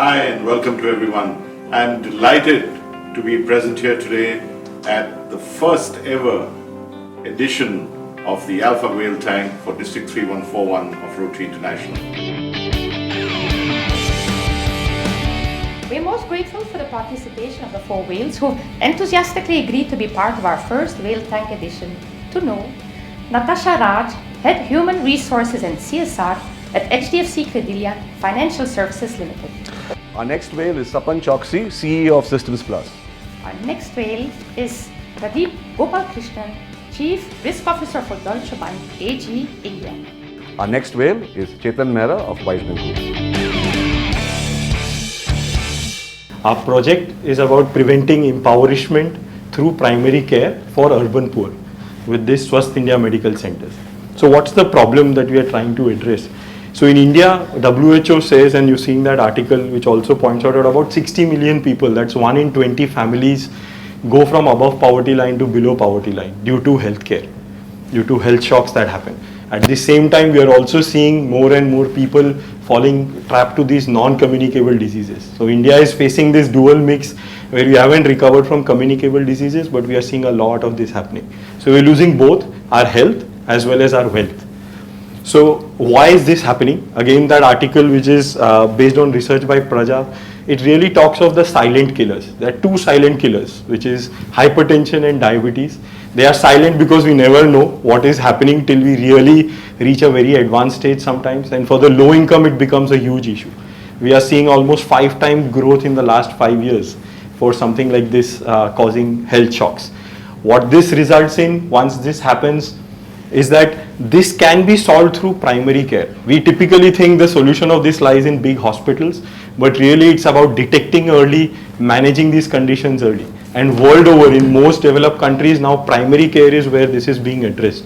Hi and welcome to everyone. I'm delighted to be present here today at the first ever edition of the Alpha Whale Tank for District 3141 of Rotary International. We're most grateful for the participation of the 4 whales who enthusiastically agreed to be part of our first Whale Tank edition. To know, Natasha Raj, Head Human Resources and CSR at HDFC Credilia Financial Services Limited. Our next whale is Sapan Choksi, CEO of Systems Plus. Our next whale is Pradeep Gopalkrishnan, Chief Risk Officer for Deutsche Bank AG, India. Our next whale is Chetan Mehra of Wiseman Group. Our project is about preventing impoverishment through primary care for urban poor with this Swasth India Medical Centers. So what's the problem that we are trying to address? So in India, WHO says, and you're seeing that article which also points out about 60 million people, that's 1 in 20 families, go from above poverty line to below poverty line due to healthcare, due to health shocks that happen. At the same time, we are also seeing more and more people falling trapped to these non-communicable diseases. So India is facing this dual mix where we haven't recovered from communicable diseases, but we are seeing a lot of this happening. So we're losing both our health as well as our wealth. So why is this happening? Again, that article which is based on research by Praja, it really talks of the silent killers. There are 2 silent killers, which is hypertension and diabetes. They are silent because we never know what is happening till we really reach a very advanced stage sometimes. And for the low income, it becomes a huge issue. We are seeing almost 5 times growth in the last 5 years for something like this causing health shocks. What this results in once this happens is that this can be solved through primary care. We typically think the solution of this lies in big hospitals, but really it's about detecting early, managing these conditions early. And world over, in most developed countries now, primary care is where this is being addressed.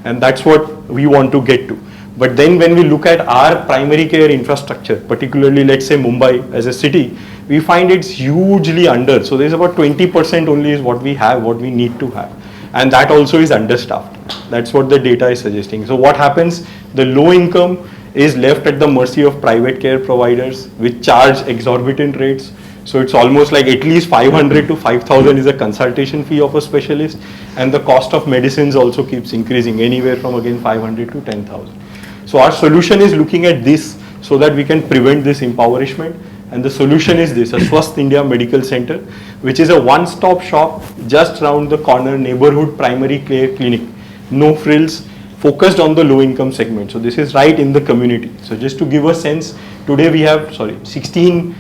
And that's what we want to get to. But then when we look at our primary care infrastructure, particularly let's say Mumbai as a city, we find it's hugely under. So there's about 20% only is what we have, what we need to have. And that also is understaffed. That's what the data is suggesting. So what happens? The low income is left at the mercy of private care providers which charge exorbitant rates. So it's almost like at least 500 to 5,000 is a consultation fee of a specialist, and the cost of medicines also keeps increasing, anywhere from again 500 to 10,000. So our solution is looking at this so that we can prevent this impoverishment. And the solution is this, a Swasth India Medical Center, which is a one-stop shop just around the corner, neighborhood primary care clinic. No frills, focused on the low-income segment. So this is right in the community. So just to give a sense, today we have 16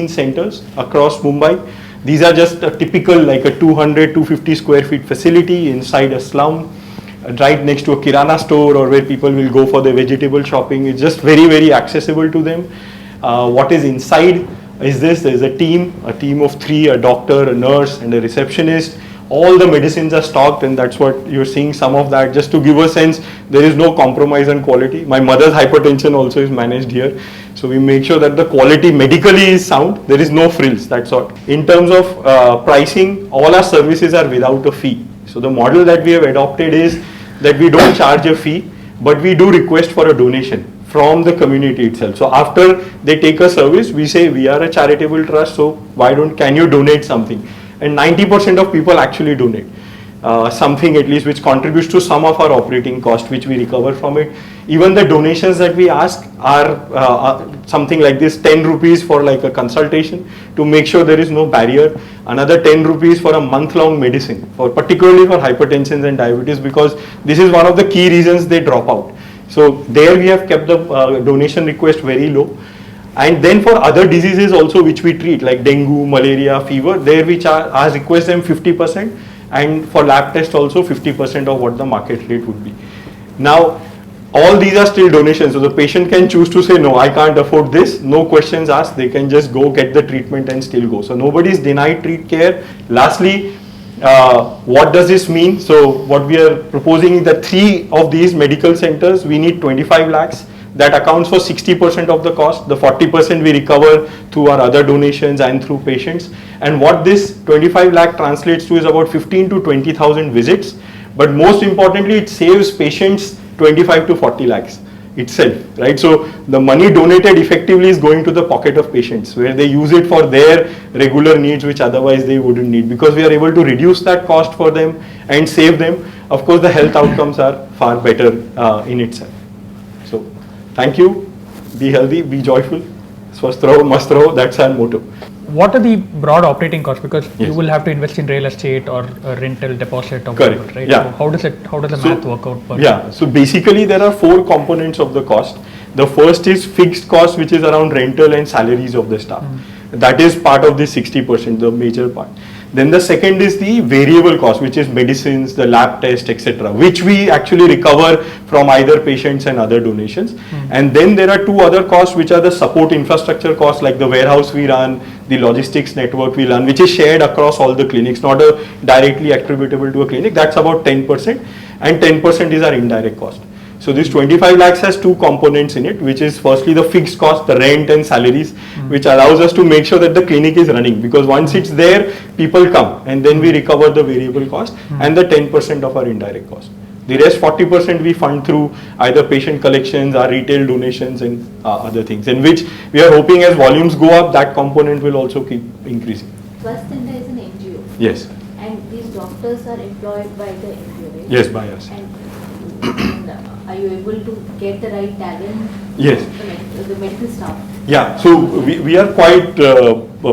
centers across Mumbai. These are just a typical like a 200-250 square feet facility inside a slum, right next to a kirana store or where people will go for their vegetable shopping. It's just very, very accessible to them. What is inside is this, there's a team of 3, a doctor, a nurse and a receptionist. All the medicines are stocked, and that's what you're seeing some of that. Just to give a sense, there is no compromise on quality. My mother's hypertension also is managed here. So we make sure that the quality medically is sound. There is no frills, that's all. In terms of pricing, all our services are without a fee. So the model that we have adopted is that we don't charge a fee, but we do request for a donation from the community itself. So after they take a service, we say we are a charitable trust, so can you donate something? And 90% of people actually donate something at least which contributes to some of our operating cost, which we recover from it. Even the donations that we ask are something like this, 10 rupees for like a consultation to make sure there is no barrier. Another 10 rupees for a month-long medicine, particularly for hypertension and diabetes, because this is one of the key reasons they drop out. So there we have kept the donation request very low. And then for other diseases also which we treat like dengue, malaria, fever, there we request them 50%, and for lab test also 50% of what the market rate would be. Now all these are still donations, so the patient can choose to say no, I can't afford this, no questions asked, they can just go get the treatment and still go. So nobody is denied treat care. Lastly, what does this mean? So what we are proposing is that 3 of these medical centers, we need 25 lakhs. That accounts for 60% of the cost. The 40% we recover through our other donations and through patients. And what this 25 lakh translates to is about 15 to 20,000 visits. But most importantly, it saves patients 25 to 40 lakhs. itself, right? So the money donated effectively is going to the pocket of patients, where they use it for their regular needs, which otherwise they wouldn't need. Because we are able to reduce that cost for them and save them, of course the health outcomes are far better in itself. So thank you, be healthy, be joyful, swasth raho, mast raho, that's our motto. What are the broad operating costs? Because Yes. you will have to invest in real estate or a rental deposit or Correct. whatever, right? Yeah. So how does the math work out per Yeah, so basically there are 4 components of the cost. The first is fixed cost, which is around rental and salaries of the staff. That is part of the 60%, the major part. Then the second is the variable cost, which is medicines, the lab test, etc., which we actually recover from either patients and other donations. And then there are 2 other costs, which are the support infrastructure costs, like the warehouse we run, the logistics network we run, which is shared across all the clinics, not directly attributable to a clinic. That's about 10%, and 10% is our indirect cost. So this 25 lakhs has 2 components in it, which is firstly the fixed cost, the rent and salaries, which allows us to make sure that the clinic is running, because once it's there, people come, and then we recover the variable cost and the 10% of our indirect cost. The rest 40% we fund through either patient collections or retail donations and other things, in which we are hoping as volumes go up, that component will also keep increasing. Swasth India is an NGO. Yes. And these doctors are employed by the NGO, right? Yes, by us. And are you able to get the right talent? Yes. The medical staff? Yeah, so we are quite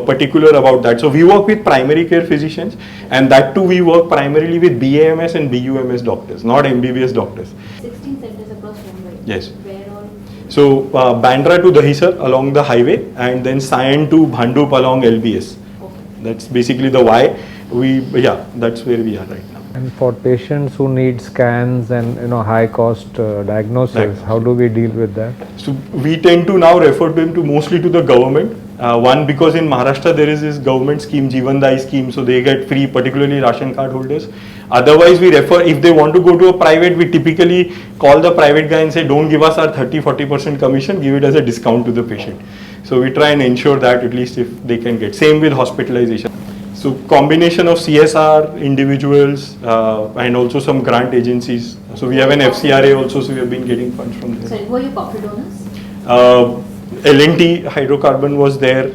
particular about that. So we work with primary care physicians, and that too we work primarily with BAMS and BUMS doctors, not MBBS doctors. 16 centers across Mumbai. Yes. Where all? So Bandra to Dahisar along the highway, and then Sion to Bhandup along LBS. Okay. That's basically the why that's where we are right now. And for patients who need scans and high cost diagnosis, Right. how do we deal with that? So we tend to now refer them to mostly to the government. One, because in Maharashtra there is this government scheme, Jeevan Dai scheme, so they get free, particularly ration card holders. Otherwise we refer, if they want to go to a private, we typically call the private guy and say, don't give us our 30-40% commission, give it as a discount to the patient. So we try and ensure that at least if they can get. Same with hospitalization. So combination of CSR, individuals, and also some grant agencies. So we have an FCRA also, so we have been getting funds from there. Sorry, who are your corporate donors? L&T hydrocarbon was there.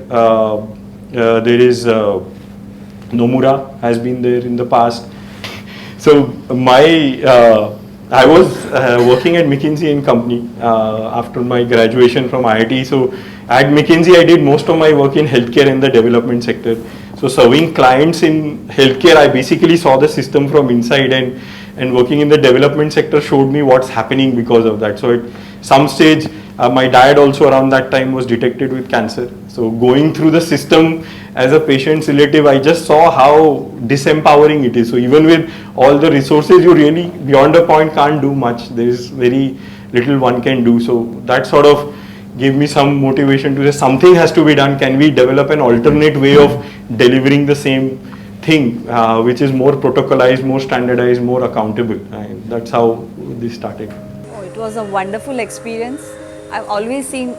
There is Nomura has been there in the past. So I was working at McKinsey and Company after my graduation from IIT. So at McKinsey, I did most of my work in healthcare in the development sector. So serving clients in healthcare, I basically saw the system from inside, and working in the development sector showed me what's happening because of that. So at some stage, my dad also around that time was detected with cancer. So going through the system as a patient's relative, I just saw how disempowering it is. So even with all the resources, you really beyond a point can't do much. There is very little one can do. So that sort of gave me some motivation to say something has to be done. Can we develop an alternate way of delivering the same thing, which is more protocolized, more standardized, more accountable? And that's how this started. Oh, it was a wonderful experience. I've always seen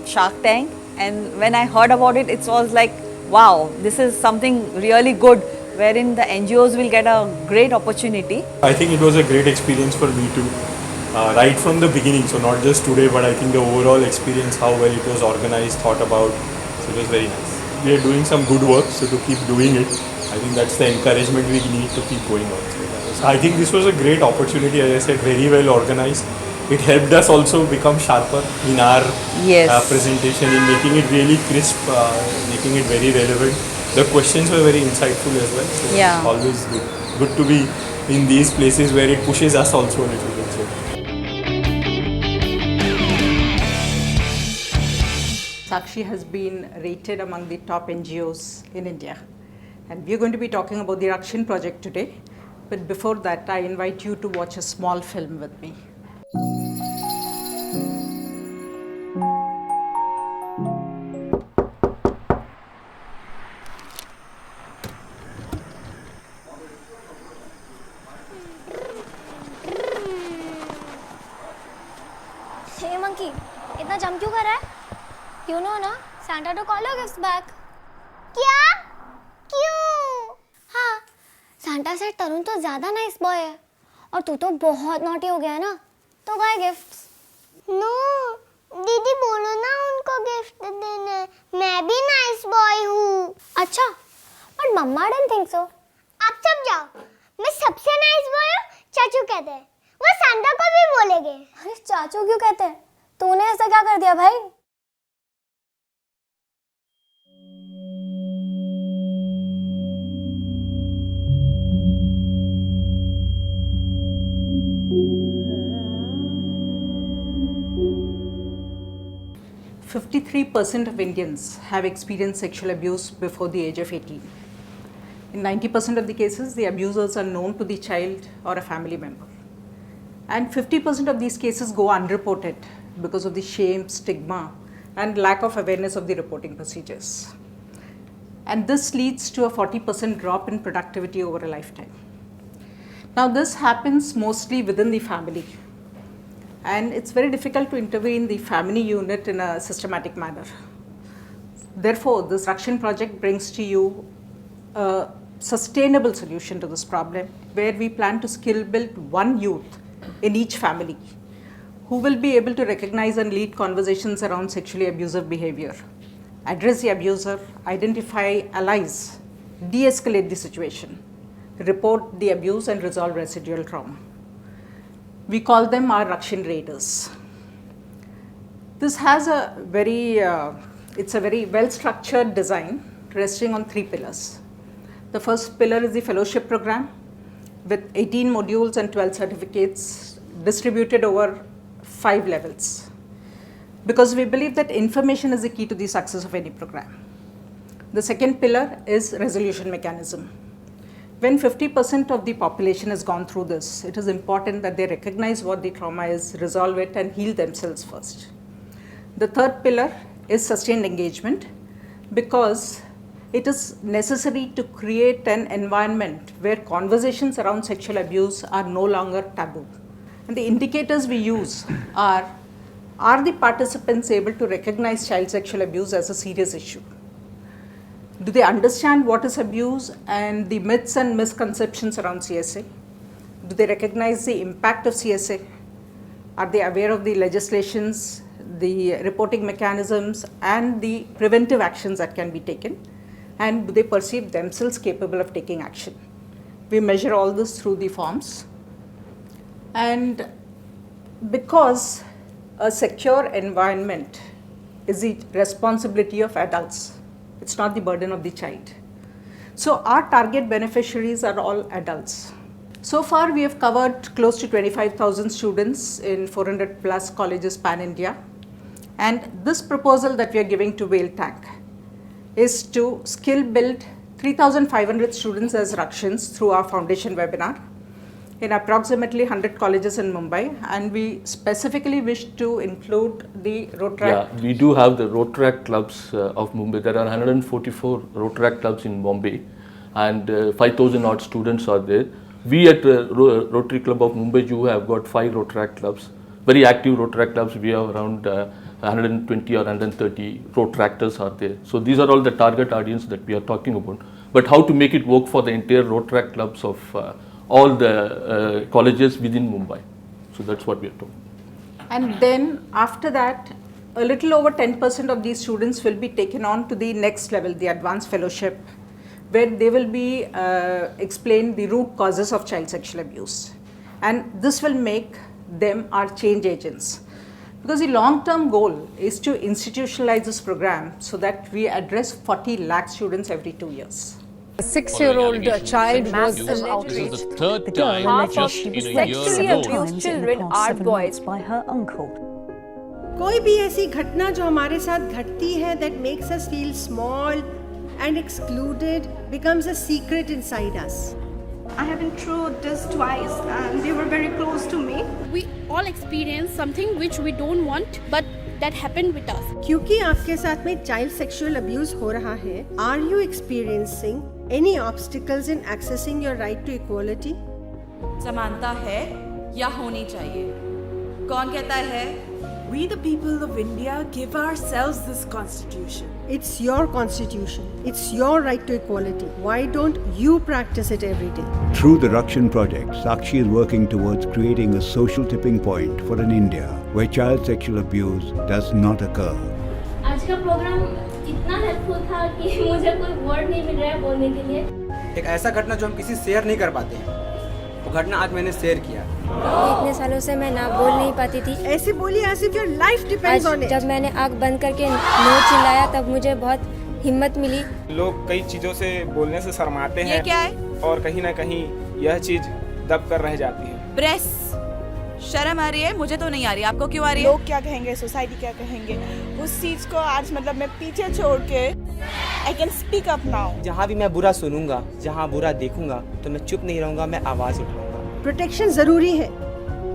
Shark Tank, and when I heard about it, it was like, wow, this is something really good, wherein the NGOs will get a great opportunity. I think it was a great experience for me too, right from the beginning. So not just today, but I think the overall experience, how well it was organized, thought about, so it was very nice. We are doing some good work, so to keep doing it, I think that's the encouragement we need to keep going on. So I think this was a great opportunity, as I said, very well organized. It helped us also become sharper in our presentation, in making it really crisp, making it very relevant. The questions were very insightful as well. So it's always good to be in these places where it pushes us also a little bit. So. Sakshi has been rated among the top NGOs in India. And we're going to be talking about the Rakshin project today. But before that, I invite you to watch a small film with me. Hey monkey, इतना जम क्यों कर रहा है? You know ना, Santa to call your gifts back. क्या? क्यों? हाँ, Santa से तरुण तो ज़्यादा nice boy है, और तू तो बहुत naughty हो गया है ना, तो why gifts? I don't think so. आप सब जाओ. मैं सबसे नाइस बॉय हूँ. चाचू कहते हैं. वो सांता को भी बोलेंगे. अरे चाचू क्यों कहते हैं? तूने ऐसा क्या कर दिया भाई? %53% of Indians have experienced sexual abuse before the age of 18. In 90% of the cases, the abusers are known to the child or a family member. And 50% of these cases go unreported because of the shame, stigma, and lack of awareness of the reporting procedures. And this leads to a 40% drop in productivity over a lifetime. Now, this happens mostly within the family. And it's very difficult to intervene the family unit in a systematic manner. Therefore, this Rakshan project brings to you a sustainable solution to this problem, where we plan to skill build one youth in each family who will be able to recognize and lead conversations around sexually abusive behavior, address the abuser, identify allies, de-escalate the situation, report the abuse and resolve residual trauma. We call them our Rakshan Raiders. This has a very, it's a very well-structured design resting on 3 pillars. The first pillar is the fellowship program with 18 modules and 12 certificates distributed over 5 levels. Because we believe that information is the key to the success of any program. The second pillar is resolution mechanism. When 50% of the population has gone through this, it is important that they recognize what the trauma is, resolve it, and heal themselves first. The third pillar is sustained engagement, because it is necessary to create an environment where conversations around sexual abuse are no longer taboo. And the indicators we use are the participants able to recognize child sexual abuse as a serious issue? Do they understand what is abuse and the myths and misconceptions around CSA? Do they recognize the impact of CSA? Are they aware of the legislations, the reporting mechanisms, and the preventive actions that can be taken? And do they perceive themselves capable of taking action? We measure all this through the forms. And because a secure environment is the responsibility of adults, it's not the burden of the child. So our target beneficiaries are all adults. So far we have covered close to 25,000 students in 400 plus colleges pan-India. And this proposal that we are giving to Whale Tank is to skill build 3,500 students as Rakshans through our foundation webinar in approximately 100 colleges in Mumbai, and we specifically wish to include the Rotary. Yeah, we do have the Rotary clubs of Mumbai. There are 144 Rotary clubs in Bombay, and 5,000 odd students are there. We at Rotary Club of Mumbai Zoo have got 5 Rotary clubs, very active Rotary clubs. We have around 120 or 130 Rotaractors are there. So these are all the target audience that we are talking about. But how to make it work for the entire Rotary clubs of all the colleges within Mumbai. So that's what we are talking. And then after that, a little over 10% of these students will be taken on to the next level, the advanced fellowship, where they will be explain the root causes of child sexual abuse. And this will make them our change agents. Because the long-term goal is to institutionalize this program so that we address 40 lakh students every 2 years. A 6-year-old child was alleged. This is the third time just in a year Sexually alone. abused children are boys by her uncle. कोई भी ऐसी घटना जो हमारे साथ घटती है that makes us feel small and excluded becomes a secret inside us. I have been through this twice and they were very close to me. We all experience something which we don't want but that happened with us. क्योंकि आपके साथ में child sexual abuse हो रहा है, are you experiencing any obstacles in accessing your right to equality? समानता है या होनी चाहिए? कौन कहता है? We the people of India give ourselves this constitution. It's your constitution. It's your right to equality. Why don't you practice it every day? Through the Rakshan project, Sakshi is working towards creating a social tipping point for an India where child sexual abuse does not occur. आज का programme इतना helpful था कि मुझे कोई word नहीं मिल रहा है बोलने के लिए. एक ऐसा घटना जो हम किसी शेयर नहीं कर पाते हैं, वो घटना आज मैंने शेयर किया। इतने सालों से मैं ना बोल नहीं पाती थी। ऐसे बोलिए as if your life depends on it. जब मैंने आँख बंद करके नो चिल्लाया तब मुझे बहुत हिम्मत मिली। लोग कई चीज़ों से बोलने से शर्माते हैं। ये क्या है? और कहीं ना कहीं यह चीज़ दब कर रह जाती है। प्रेस, शर्म आ रही है? मुझे तो नहीं आ रही, आपको क्यों आ रही है? लोग क्या कहेंगे, सोसाइटी क्या कहेंगे, उस चीज को आज मतलब मैं पीछे छोड़ के I can speak up now. जहाँ भी मैं बुरा सुनूंगा, जहाँ बुरा देखूंगा, तो मैं चुप नहीं रहूंगा, मैं आवाज उठाऊंगा। प्रोटेक्शन जरूरी है,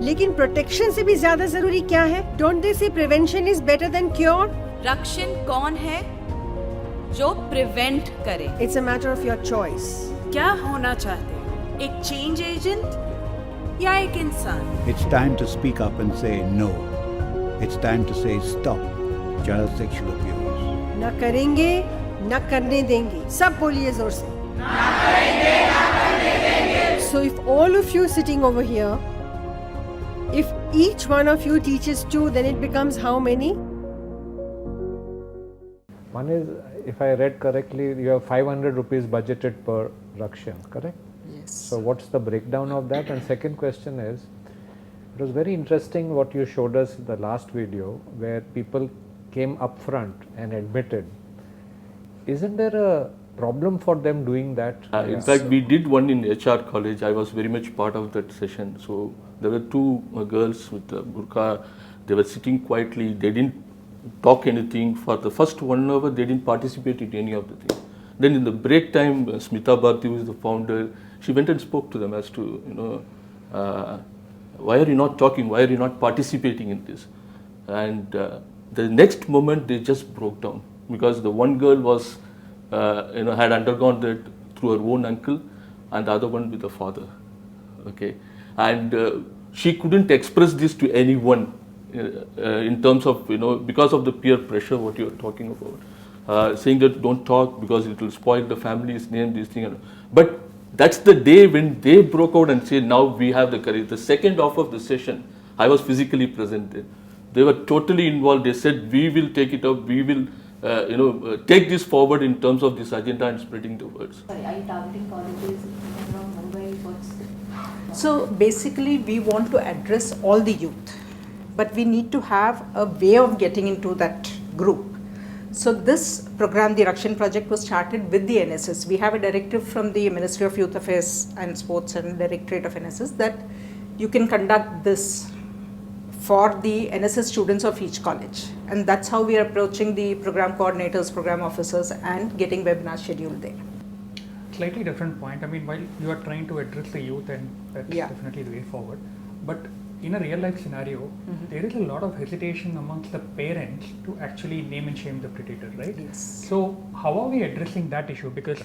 लेकिन प्रोटेक्शन से भी ज्यादा जरूरी क्या है? डोंट दे से prevention is better than cure? रक्षण कौन है जो प्रिवेंट करे? It's a matter of your choice. क्या होना चाहते हैं, एक चेंज एजेंट या एक इंसान? It's time to speak up and say no. It's time to say stop child sexual abuse. न करेंगे, न करने देंगे। सब बोलिए जोर से। न करेंगे, न करने देंगे। So if all of you sitting over here, if each one of you teaches two, then it becomes how many? One is, if I read correctly, you have 500 rupees budgeted per Rakshan, correct? Yes. So what's the breakdown of that? And second question is, it was very interesting what you showed us in the last video where people came up front and admitted. Isn't there a problem for them doing that? In fact, we did one in HR college. I was very much part of that session. So there were two girls with burqa. They were sitting quietly. They didn't talk anything. For the first 1 hour, they didn't participate in any of the things. Then in the break time, Smita Bharti, who is the founder, she went and spoke to them as to, why are you not talking? Why are you not participating in this? And the next moment, they just broke down because the one girl was, had undergone that through her own uncle, and the other one with the father. Okay, and she couldn't express this to anyone in terms of because of the peer pressure. What you are talking about, saying that don't talk because it will spoil the family's name. This thing, but that's the day when they broke out and said, now we have the courage. The second half of the session, I was physically present there. They were totally involved. They said, we will take it up. We will, take this forward in terms of this agenda and spreading the words. Sorry, are you targeting colleges around Mumbai? What's So basically, we want to address all the youth, but we need to have a way of getting into that group. So this program, the Rakshan project, was started with the NSS. We have a directive from the Ministry of Youth Affairs and Sports and Directorate of NSS that you can conduct this for the NSS students of each college. And that's how we are approaching the program coordinators, program officers, and getting webinars scheduled there. Slightly different point. I mean, while you are trying to address the youth, and that's definitely the way forward, but in a real life scenario, there is a lot of hesitation amongst the parents to actually name and shame the predator, right? Yes. So how are we addressing that issue? Because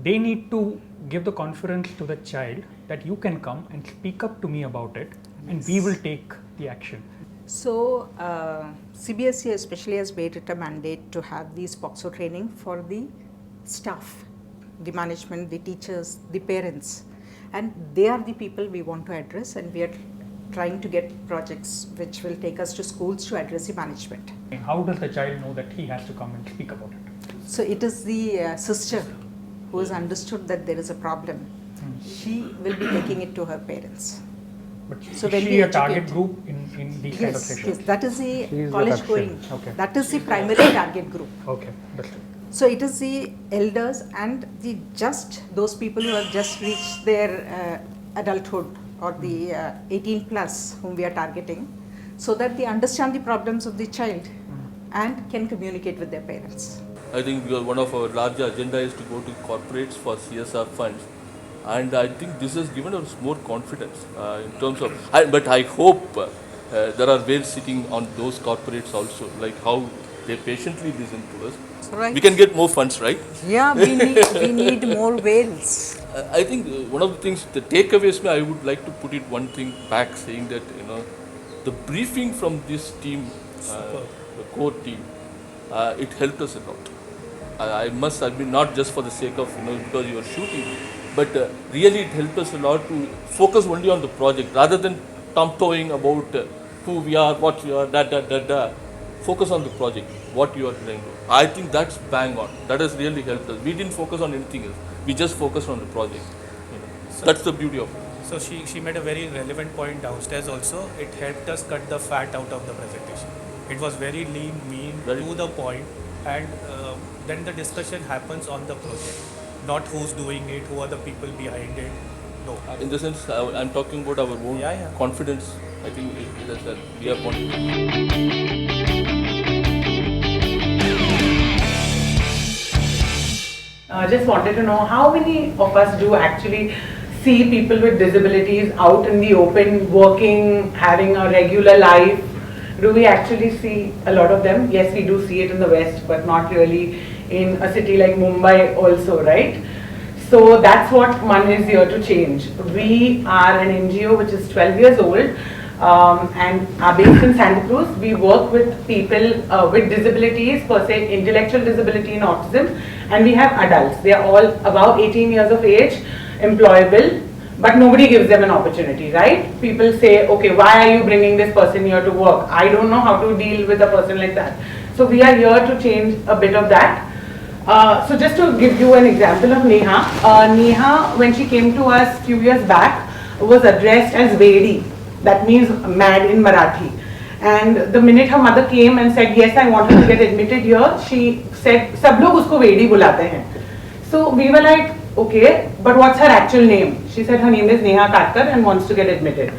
they need to give the confidence to the child that you can come and speak up to me about it, and we will take the action. So CBSE especially has made it a mandate to have these POXO training for the staff, the management, the teachers, the parents, and they are the people we want to address, and we are trying to get projects which will take us to schools to address the management. How does the child know that he has to come and speak about it? So it is the sister who has understood that there is a problem. She will be taking it to her parents. But so is when she we a target educate, group in these kind of sessions? Yes, that is the She is college the going. Okay. That is the primary target group. Okay, understood. So it is the elders and the those people who have just reached their adulthood or the 18 plus whom we are targeting, so that they understand the problems of the child and can communicate with their parents. I think one of our larger agenda is to go to corporates for CSR funds, and I think this has given us more confidence in terms of. But I hope there are whales sitting on those corporates also, like how they patiently listen to us. Right. We can get more funds, right? Yeah, we need more whales. I think one of the things, the takeaways, I would like to put it one thing back, saying that the briefing from this team, the core team, it helped us a lot. I must admit, not just for the sake of because you are shooting, but really it helped us a lot to focus only on the project rather than tom-toeing about who we are, what we are, focus on the project, what you are trying to do. I think that's bang on. That has really helped us. We didn't focus on anything else. We just focused on the project. So that's the beauty of it. So she made a very relevant point downstairs also. It helped us cut the fat out of the presentation. It was very lean, mean, to the point, and then the discussion happens on the project, not who's doing it, who are the people behind it. No. In the sense, I'm talking about our own confidence. I think we have Just wanted to know how many of us do actually see people with disabilities out in the open, working, having a regular life. Do we actually see a lot of them? Yes, we do see it in the West, but not really in a city like Mumbai also, right? So that's what MAN is here to change. We are an NGO which is 12 years old and are based in Santa Cruz. We work with people with disabilities, per se intellectual disability and autism, and we have adults. They are all above 18 years of age, employable, but nobody gives them an opportunity, right? People say, okay, why are you bringing this person here to work? I don't know how to deal with a person like that. So we are here to change a bit of that. So just to give you an example of Neha, Neha, when she came to us a few years back, was addressed as Vedi. That means mad in Marathi. And the minute her mother came and said, yes, I want her to get admitted here, she said, sab log usko Vedi bulate hain. So we were like, okay, but what's her actual name? She said her name is Neha Katkar and wants to get admitted.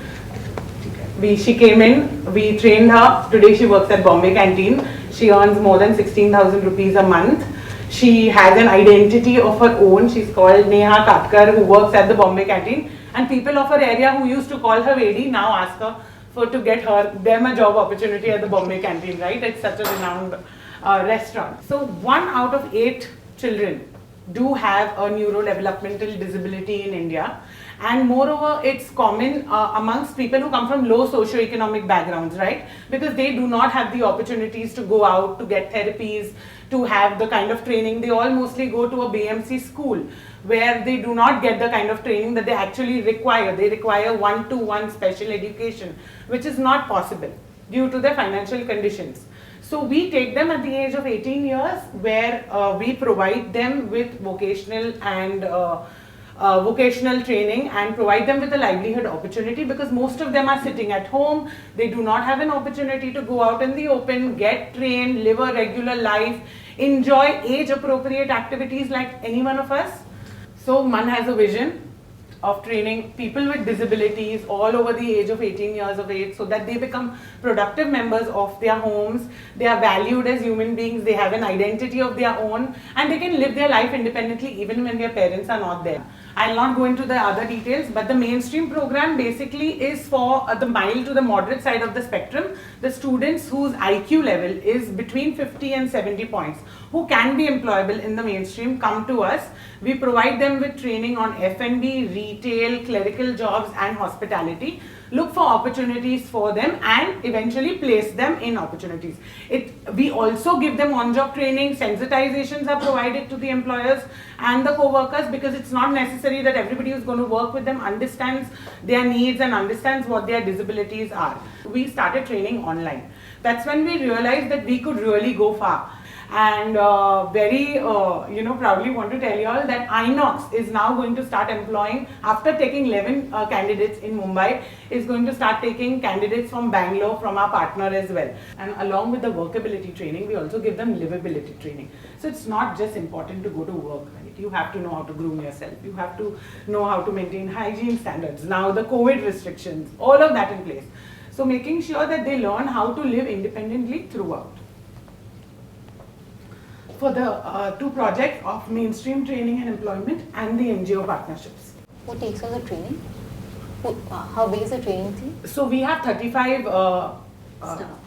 She came in, we trained her. Today she works at Bombay Canteen. She earns more than 16,000 rupees a month. She has an identity of her own. She's called Neha Katkar, who works at the Bombay Canteen. And people of her area who used to call her Vedi now ask her to get them a job opportunity at the Bombay Canteen, right? It's such a renowned restaurant. So 1 out of 8 children do have a neurodevelopmental disability in India, and moreover it's common amongst people who come from low socioeconomic backgrounds, right? Because they do not have the opportunities to go out, to get therapies, to have the kind of training. They all mostly go to a BMC school where they do not get the kind of training that they actually require. They require one-to-one special education, which is not possible due to their financial conditions. So we take them at the age of 18 years where we provide them with vocational and vocational training and provide them with a livelihood opportunity, because most of them are sitting at home. They do not have an opportunity to go out in the open, get trained, live a regular life, enjoy age-appropriate activities like any one of us. So MAN has a vision of training people with disabilities all over the age of 18 years of age so that they become productive members of their homes. They are valued as human beings, they have an identity of their own, and they can live their life independently even when their parents are not there. I'll not go into the other details, but the mainstream program basically is for the mild to the moderate side of the spectrum, the students whose IQ level is between 50 and 70 points, who can be employable in the mainstream, come to us. We provide them with training on F&B, retail, clerical jobs and hospitality. Look for opportunities for them and eventually place them in opportunities. We also give them on-job training. Sensitizations are provided to the employers and the co-workers, because it's not necessary that everybody who's going to work with them understands their needs and understands what their disabilities are. We started training online. That's when we realized that we could really go far. And very proudly want to tell you all that Inox is now going to start employing, after taking 11 candidates in Mumbai, is going to start taking candidates from Bangalore, from our partner as well. And along with the workability training, we also give them livability training. So it's not just important to go to work, right? You have to know how to groom yourself. You have to know how to maintain hygiene standards. Now the COVID restrictions, all of that in place. So making sure that they learn how to live independently throughout. For the 2 projects of mainstream training and employment and the NGO partnerships. Who takes all the training? How big is the training team? So we have 35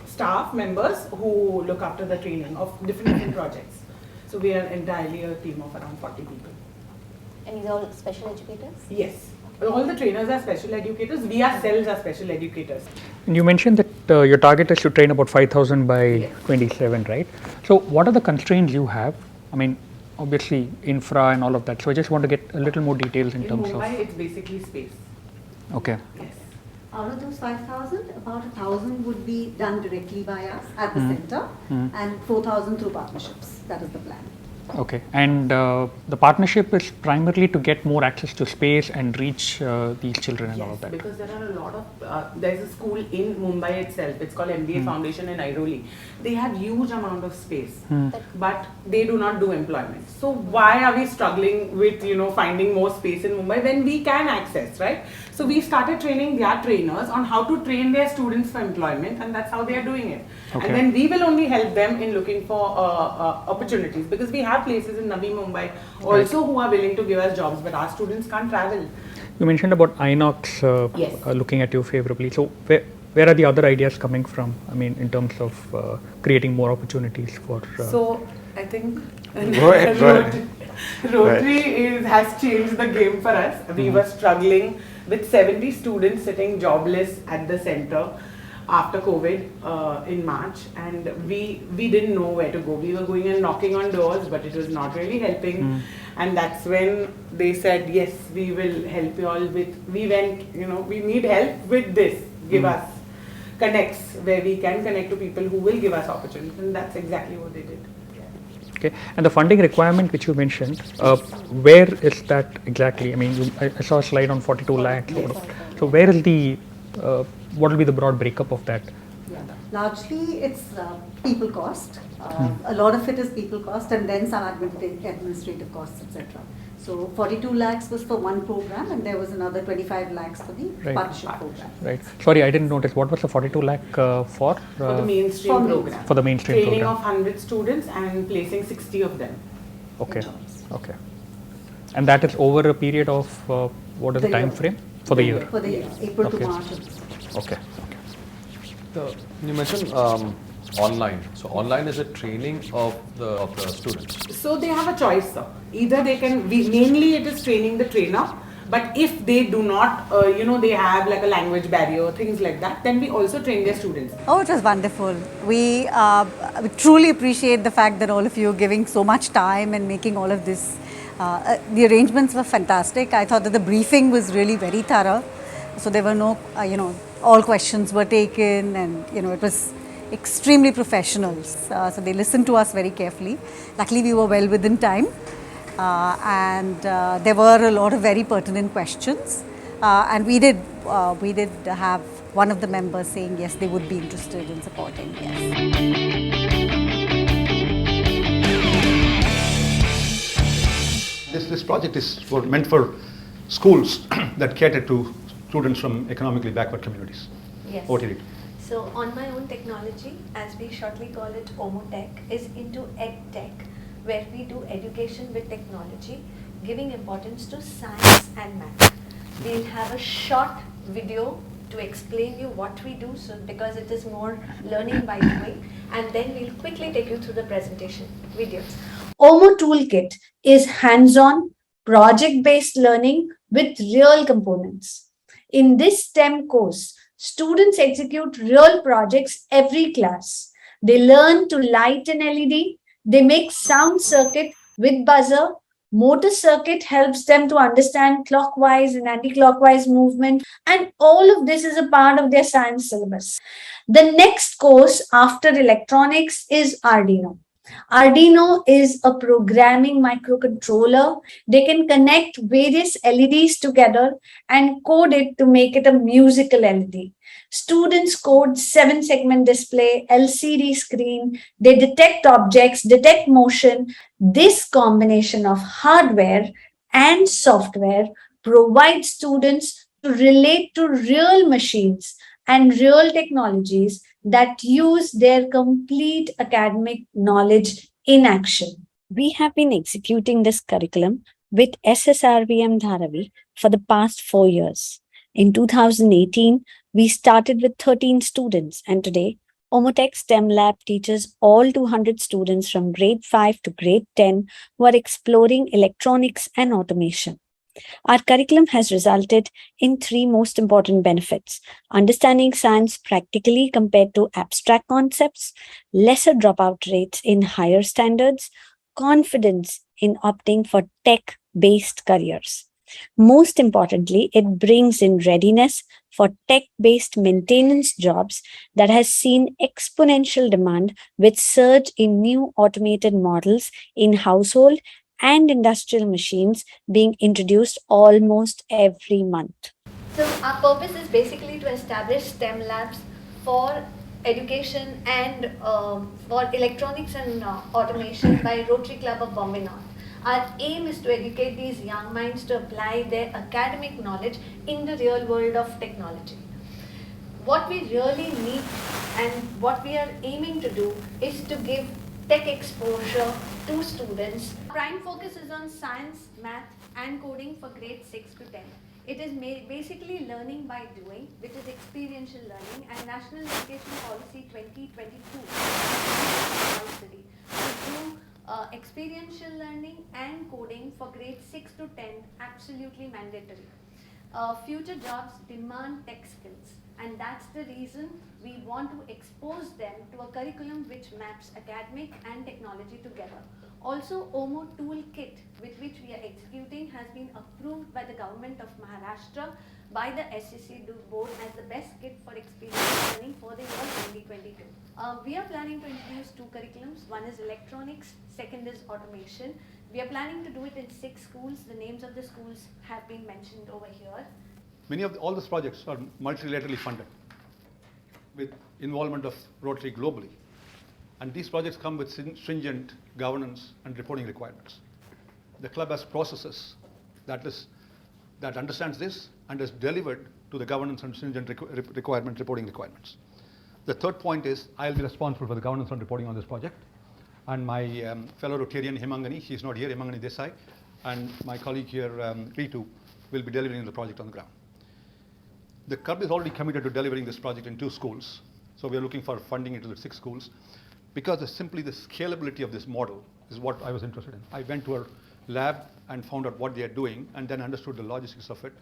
staff members who look after the training of different projects. So we are entirely a team of around 40 people. And these are all special educators? Yes. All the trainers are special educators. We ourselves are special educators. And you mentioned that your target is to train about 5,000 by 27, right? So what are the constraints you have? I mean, obviously infra and all of that. So I just want to get a little more details in terms of... In Mumbai, it's basically space. Okay. Yes. Out of those 5,000, about 1,000 would be done directly by us at the center, and 4,000 through partnerships. That is the plan. Okay, and the partnership is primarily to get more access to space and reach these children and all of that. Because there are a lot of, there's a school in Mumbai itself, it's called MBA Foundation in Airoli. They have huge amount of space, but they do not do employment. So why are we struggling with, finding more space in Mumbai when we can access, right? So we started training their trainers on how to train their students for employment, and that's how they are doing it. Okay. And then we will only help them in looking for opportunities, because we have places in Navi Mumbai also who are willing to give us jobs, but our students can't travel. You mentioned about Inox Yes. looking at you favorably. So where are the other ideas coming from? I mean, in terms of creating more opportunities for. So I think Rotary has changed the game for us. We were struggling with 70 students sitting jobless at the center after COVID in March, and we didn't know where to go. We were going and knocking on doors, but it was not really helping. And that's when they said, yes, we will help you all with, we went, we need help with this. Give us connects where we can connect to people who will give us opportunities, and that's exactly what they did. Okay, and the funding requirement which you mentioned, where is that exactly? I mean, I saw a slide on 42 lakhs. Yes. So where is the, what will be the broad breakup of that? Yeah. Largely it's people cost. A lot of it is people cost, and then some administrative costs, etc. So 42 lakhs was for one program, and there was another 25 lakhs for the partnership program. Right. Sorry, I didn't notice. What was the 42 lakh for? For the mainstream program. For the mainstream Training program. of 100 students and placing 60 of them. Okay. Okay. And that is over a period of what is the time frame? For the year. For the year, April to March. Okay. You mentioned online. So online is a training of the students. So they have a choice, sir. Either they can, mainly it is training the trainer, but if they do not, they have like a language barrier, things like that, then we also train their students. Oh, it was wonderful. We truly appreciate the fact that all of you are giving so much time and making all of this. The arrangements were fantastic. I thought that the briefing was really very thorough. So there were no, all questions were taken, and it was extremely professional. So they listened to us very carefully. Luckily, we were well within time, and there were a lot of very pertinent questions. And we did have one of the members saying yes, they would be interested in supporting. Yes. This project is meant for schools that cater to students from economically backward communities. Yes. Over to you. So on my own technology, as we shortly call it, OMOTech, is into EdTech, where we do education with technology, giving importance to science and math. We'll have a short video to explain you what we do, so because it is more learning by doing, and then we'll quickly take you through the presentation videos. OMO Toolkit is hands-on, project-based learning with real components. In this STEM course, students execute real projects every class. They learn to light an LED, they make sound circuit with buzzer, motor circuit helps them to understand clockwise and anti-clockwise movement, and all of this is a part of their science syllabus. The next course after electronics is Arduino. Arduino is a programming microcontroller. They can connect various LEDs together and code it to make it a musical LED. Students code 7-segment display, LCD screen. They detect objects, detect motion. This combination of hardware and software provides students to relate to real machines and real technologies that use their complete academic knowledge in action. We have been executing this curriculum with SSRVM Dharavi for the past 4 years. In 2018, we started with 13 students, and today, OMOTech STEM Lab teaches all 200 students from grade 5 to grade 10 who are exploring electronics and automation. Our curriculum has resulted in 3 most important benefits: understanding science practically compared to abstract concepts, lesser dropout rates in higher standards, confidence in opting for tech-based careers. Most importantly, it brings in readiness for tech-based maintenance jobs that has seen exponential demand with surge in new automated models in household and industrial machines being introduced almost every month. So our purpose is basically to establish STEM labs for education and for electronics and automation by Rotary Club of Bombay North. Our aim is to educate these young minds to apply their academic knowledge in the real world of technology. What we really need and what we are aiming to do is to give tech exposure to students. Prime focus is on science, math and coding for grades 6 to 10. It is basically learning by doing, which is experiential learning, and National Education Policy 2022 compulsory to do experiential learning and coding for grades 6 to 10 absolutely mandatory. Future jobs demand tech skills, and that's the reason we want to expose them to a curriculum which maps academic and technology together. Also, OMO toolkit with which we are executing has been approved by the government of Maharashtra by the SCC board as the best kit for experience learning for the year 2022. We are planning to introduce two curriculums. One is electronics, second is automation. We are planning to do it in 6 schools. The names of the schools have been mentioned over here. All these projects are multilaterally funded with involvement of Rotary globally. And these projects come with stringent governance and reporting requirements. The club has processes that understands this and is delivered to the governance and stringent reporting requirements. The third point is I'll be responsible for the governance and reporting on this project. And my fellow Rotarian Himangani, she's not here, Himangani Desai, and my colleague here, Ritu, will be delivering the project on the ground. The club is already committed to delivering this project in 2 schools. So we are looking for funding into the 6 schools. Because simply the scalability of this model is what I was interested in. I went to a lab and found out what they are doing and then understood the logistics of it.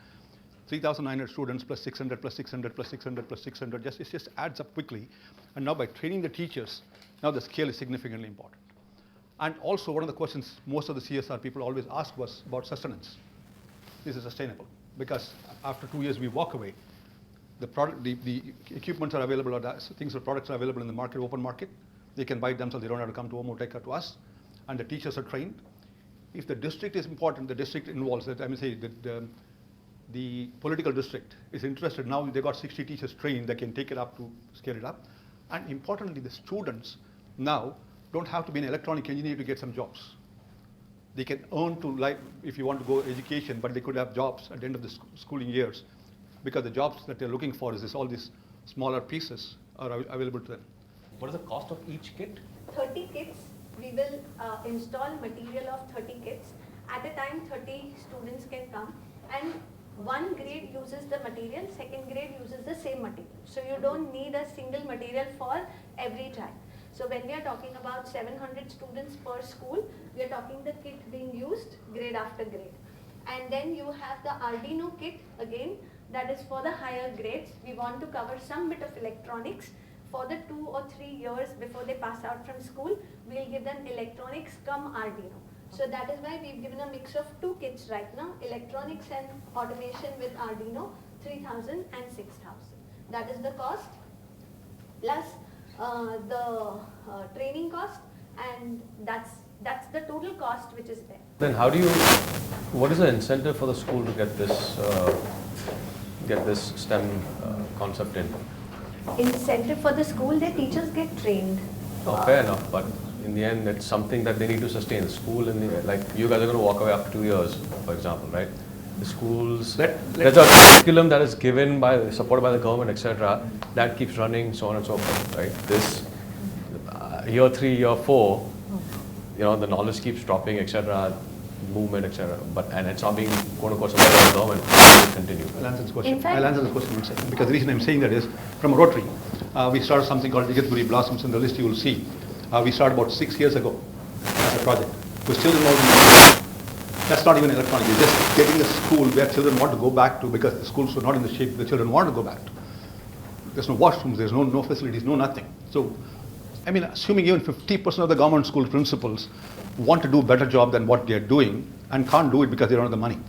3,900 students plus 600 plus 600 plus 600 plus 600, it just adds up quickly. And now by training the teachers, now the scale is significantly important. And also one of the questions most of the CSR people always ask was about sustenance. Is it sustainable? Because after 2 years we walk away. The equipments are available, or products are available in the market, open market. They can buy it themselves, they don't have to come to OMO Tech or to us. And the teachers are trained. If the district is important, the district involves it. I mean, say that the political district is interested. Now they got 60 teachers trained, they can take it up to scale it up. And importantly, the students now don't have to be an electronic engineer to get some jobs. They can earn to, like, if you want to go education, but they could have jobs at the end of the schooling years, because the jobs that they're looking for is all these smaller pieces are available to them. What is the cost of each kit? 30 kits. We will install material of 30 kits. At a time, 30 students can come, and one grade uses the material, second grade uses the same material. So you don't need a single material for every child. So when we are talking about 700 students per school, we are talking the kit being used grade after grade. And then you have the Arduino kit again, that is for the higher grades. We want to cover some bit of electronics. For the 2 or 3 years before they pass out from school, we'll give them electronics come Arduino. So that is why we've given a mix of 2 kits right now, electronics and automation with Arduino, 3,000 and 6,000. That is the cost, plus the training cost, and that's the total cost which is there. Then what is the incentive for the school to get this STEM concept in? Incentive for the school, their teachers get trained. Oh, fair enough, but in the end, it's something that they need to sustain. The school, like you guys are going to walk away after 2 years, for example, right? The schools, there's a curriculum that is given supported by the government, etc. That keeps running, so on and so forth, right? This year 3, year 4, the knowledge keeps dropping, etc. Movement, etc. And it's not being quote unquote supported by the government. It will continue. I'll answer this question. I'll answer this question in a second. Because the reason I'm saying that is, from Rotary, we started something called Jagtguri Blossoms. In the list you will see. We started about 6 years ago as a project. We're still involved in that's not even electronic. It's just getting a school where children want to go back to, because the schools were not in the shape the children want to go back to. There's no washrooms, there's no facilities, no nothing. So, I mean, assuming even 50% of the government school principals want to do a better job than what they're doing and can't do it because they don't have the money.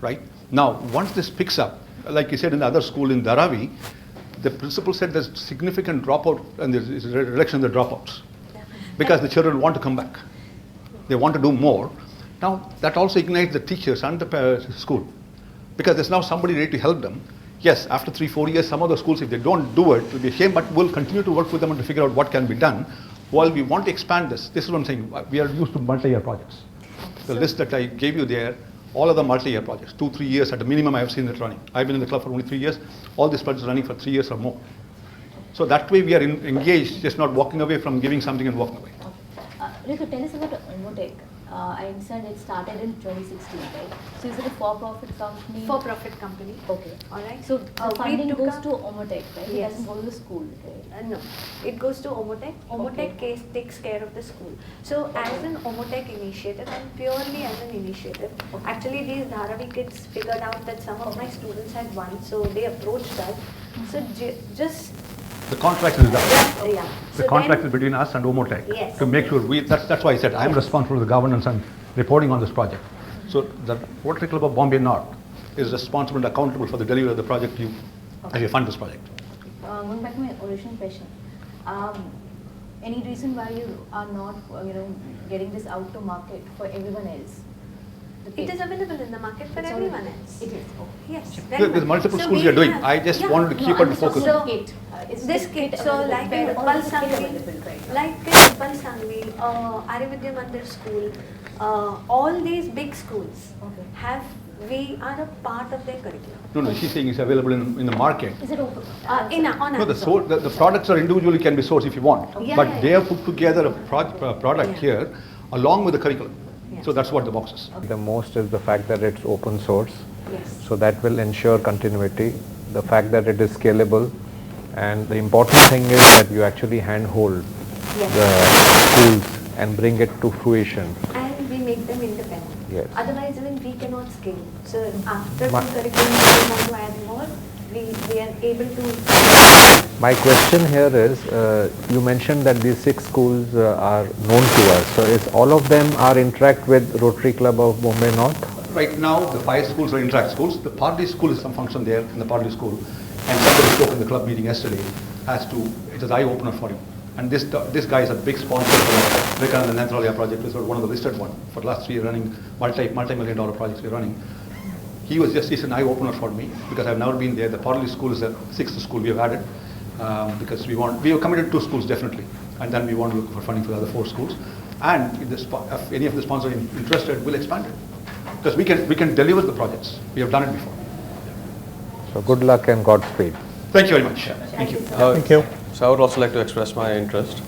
right? Now, once this picks up, like you said in the other school in Dharavi, the principal said there's significant dropout and there's a reduction in the dropouts because the children want to come back. They want to do more. Now, that also ignites the teachers and the school because there's now somebody ready to help them. Yes, after 3-4 years, some of the schools, if they don't do it, it will be a shame, but we'll continue to work with them and to figure out what can be done. While we want to expand this is what I'm saying, we are used to multi-year projects. The list that I gave you there, all of the multi-year projects, 2-3 years at the minimum I have seen it running. I've been in the club for only 3 years, all these projects are running for 3 years or more. So that way we are engaged, just not walking away from giving something and walking away. Ritu, tell us about Omotech. I understand it started in 2016, right? So is it a for-profit company? For-profit company. Okay. All right. So funding goes up to Omotech, right? It Yes. doesn't go to the school, right? No, it goes to Omotech. Omotech takes care of the school. So as an Omotech initiative and purely as an initiative, actually these Dharavi kids figured out that some of my students had won, so they approached us. So just The contract is done. yeah. The So contract then- is between us and Omotech Yes. to make sure that's why I said I'm responsible for the governance and reporting on this project. So the Rotary Club of Bombay North is responsible and accountable for the delivery of the project as you fund this project. Going back to my original question, any reason why you are not, getting this out to market for everyone else? It is available in the market for It's everyone already- else. It is, okay. Yes. There's multiple schools we are doing. I just wanted to keep it focused. So, Is this the kit, kit so available like where in all Uppal is the kit Sangli, available right now? like in Uppal Sangli, Arividya Mandir School, all these big schools we are a part of their curriculum. No, she's saying it's available in the market. Is it open? On No, Amazon. the products are individually can be sourced if you want, Yeah, but yeah, they yeah. have put together a product here along with the curriculum. So that's what the box is. The most is the fact that it's open source. Yes. So that will ensure continuity. The fact that it is scalable, and the important thing is that you actually handhold the schools and bring it to fruition. And we make them independent. Yes. Otherwise, even we cannot scale. So after Ma- the curriculum, we want to add more. We are able to. My question here is, you mentioned that these 6 schools are known to us. So is all of them are interact with Rotary Club of Bombay North? Right now, the 5 schools are interact schools. The Parley school is some function there in the Parley school. And somebody spoke in the club meeting yesterday as to, it is eye-opener for him. And this guy is a big sponsor for the Vikan and Nantralaya project, which was one of the listed one. For the last 3 years running, multi-million dollar projects we're running. He's an eye-opener for me because I've never been there. The Parley school is the 6th school we have added because we have committed 2 schools definitely. And then we want to look for funding for the other 4 schools. And if any of the sponsors are interested, we'll expand it. Because we can deliver the projects. We have done it before. So good luck and Godspeed. Thank you very much. Thank you. Thank you. So I would also like to express my interest.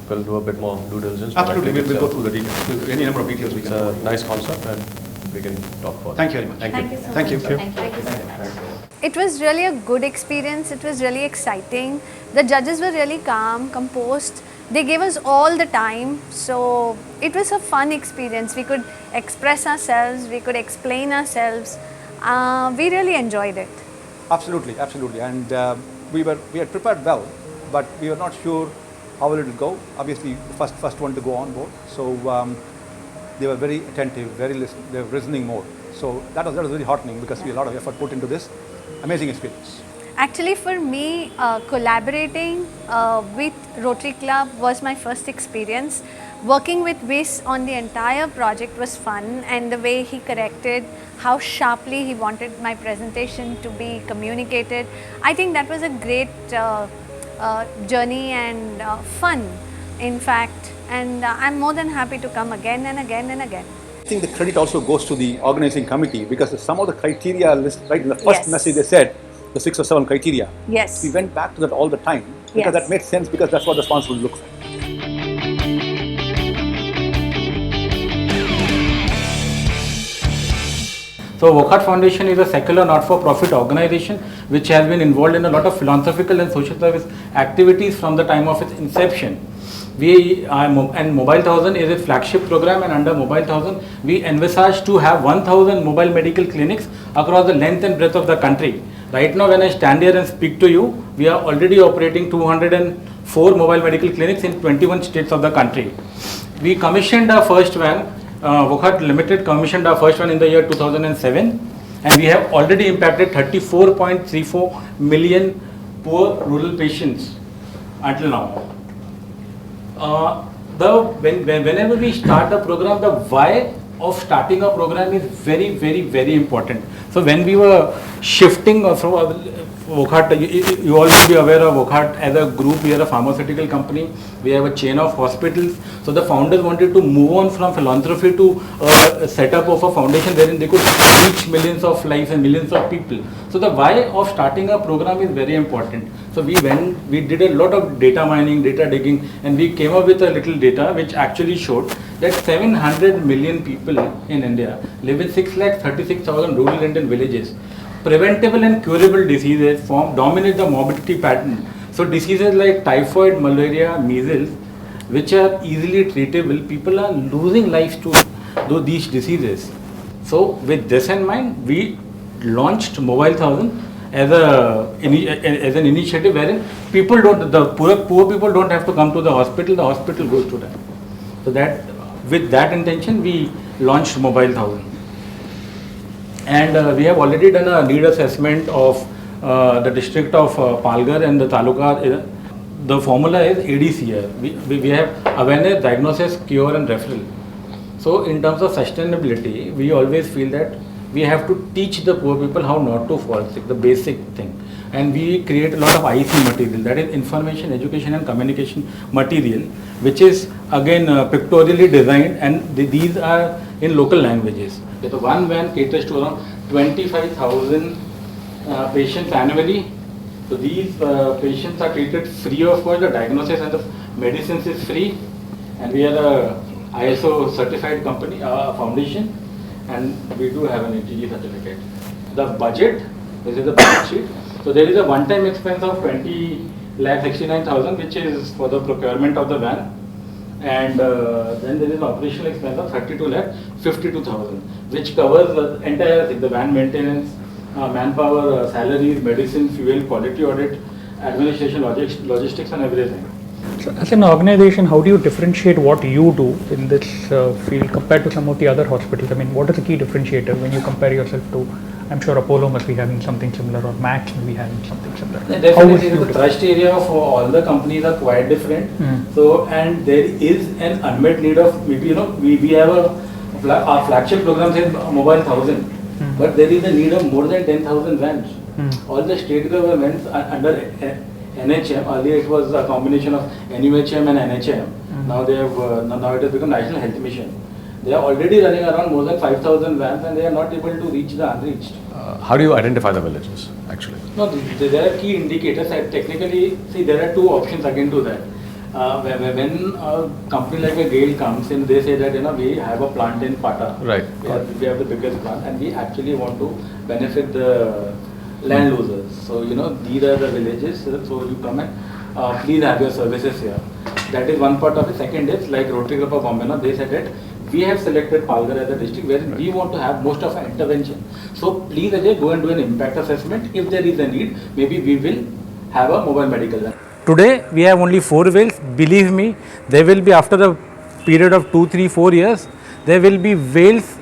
We'll do a bit more due diligence. but I Absolutely, think we'll it's go through the details. Any number of details we It's can. a nice concept and we can talk further. Thank you very much. Thank you. Thank you. Thank you so much. It was really a good experience. It was really exciting. The judges were really calm, composed. They gave us all the time. So it was a fun experience. We could express ourselves. We could explain ourselves. We really enjoyed it. Absolutely, absolutely. And we had prepared well, but we were not sure how will it will go. Obviously, the first one to go on board. So they were very attentive, they were listening more. So that was very heartening because we had a lot of effort put into this. Amazing experience. Actually, for me, collaborating with Rotary Club was my first experience. Working with Vis on the entire project was fun, and the way he corrected, how sharply he wanted my presentation to be communicated. I think that was a great journey and fun, in fact. And I'm more than happy to come again and again and again. I think the credit also goes to the organizing committee because some of the criteria listed right in the first message they said, the 6 or 7 criteria. Yes. We went back to that all the time because that made sense because that's what the sponsor will look for. So Wockhardt Foundation is a secular not-for-profit organization which has been involved in a lot of philanthropical and social service activities from the time of its inception. And Mobile 1000 is a flagship program, and under Mobile 1000 we envisage to have 1000 mobile medical clinics across the length and breadth of the country. Right now when I stand here and speak to you, we are already operating 204 mobile medical clinics in 21 states of the country. We commissioned our first one, Wockhardt Limited commissioned our first one in the year 2007, and we have already impacted 34.34 million poor rural patients until now. Whenever we start a program, the why of starting a program is very, very, very important. So when we were shifting from Wockhardt, you all will be aware of Wockhardt as a group. We are a pharmaceutical company. We have a chain of hospitals. So the founders wanted to move on from philanthropy to a setup of a foundation wherein they could reach millions of lives and millions of people. So the why of starting a program is very important. So we did a lot of data mining, data digging, and we came up with a little data which actually showed that 700 million people in India live in 6,36,000 rural Indian villages. Preventable and curable diseases dominate the morbidity pattern. So diseases like typhoid, malaria, measles, which are easily treatable, people are losing lives to these diseases. So with this in mind, we launched Mobile 1000 as an initiative wherein the poor people don't have to come to the hospital goes to them. So that with that intention, we launched Mobile 1000. And we have already done a need assessment of the district of Palghar and the taluka. The formula is ADCR. We have awareness, diagnosis, cure and referral. So in terms of sustainability, we always feel that we have to teach the poor people how not to fall sick, the basic thing. And we create a lot of IC material, that is information, education and communication material, which is again pictorially designed, and these are in local languages. So one van caters to around 25,000 patients annually. So these patients are treated free of cost. The diagnosis and the medicines is free, and we are a ISO certified company, foundation, and we do have an ATG certificate. The budget, this is the budget sheet. So there is a one-time expense of 20,69,000, which is for the procurement of the van, and then there is an operational expense of 32,52,000, which covers the entire thing: the van maintenance, manpower, salaries, medicine, fuel, quality audit, administration, logistics, and everything. So as an organization, how do you differentiate what you do in this field compared to some of the other hospitals? I mean, what is the key differentiator when you compare yourself to, I'm sure Apollo must be having something similar, or Max may be having something similar. Definitely, the trust area for all the companies are quite different. So, and there is an unmet need of, maybe, we have our flagship program says Mobile 1000, but there is a need of more than 10,000 vans. All the state governments are under NHM. Earlier it was a combination of NUHM and NHM. Now they have now it has become National Health Mission. They are already running around more than 5,000 vans, and they are not able to reach the unreached. How do you identify the villages actually? No, there are key indicators. Technically, see, there are two options again to that. When a company like a Gale comes in, they say that we have a plant in Pata. Right. We have the biggest plant, and we actually want to benefit the land losers. So these are the villages. So you come and please have your services here. That is one part of it. Second is like Rotary Club of Bombay. They said that we have selected Palghar as a district where we want to have most of our intervention. So please Ajay, go and do an impact assessment. If there is a need, maybe we will have a mobile medical van. Today we have only 4 whales. Believe me, there will be, after a period of 2, 3, 4 years, there will be whales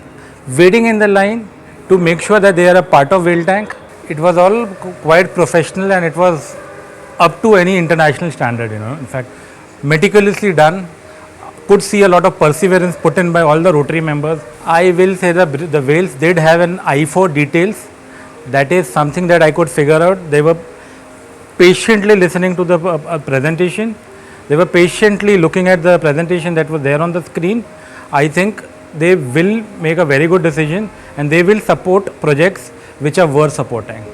waiting in the line to make sure that they are a part of whale tank. It was all quite professional, and it was up to any international standard, In fact, meticulously done. Could see a lot of perseverance put in by all the Rotary members. I will say that the whales did have an eye for details. That is something that I could figure out. They were patiently listening to the presentation. They were patiently looking at the presentation that was there on the screen. I think they will make a very good decision, and they will support projects which are worth supporting.